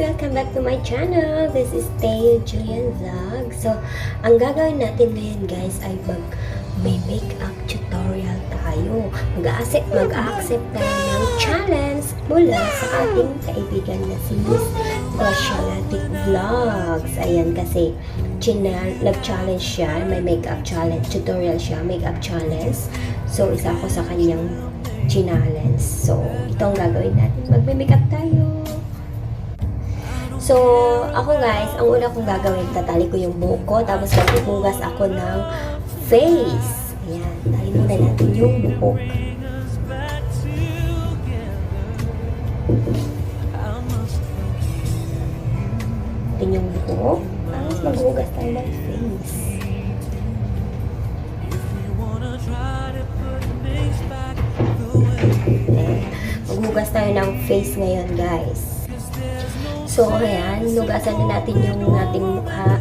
Welcome back to my channel. This is Theo, Julian vlog. So, ang gagawin natin ngayon guys ay may makeup tutorial tayo. Mag-accept tayo ng challenge mula sa ating kaibigan na si Miss Specialatic Vlogs. Ayan kasi nag-challenge siya, may makeup challenge, tutorial siya, makeup challenge. So, isa ako sa kanyang challenge. So, ito ang gagawin natin. Magme-makeup tayo. So, ako guys, ang una kong gagawin, tatali ko yung buhok ko, tapos maghuhugas ako ng face. Ayan, tali muna natin yung buhok. Ito yung buhok, tapos maghuhugas tayo ng face. Ayan, maghuhugas tayo ng face ngayon guys. So, ayan, hinugasan na natin yung ating mukha.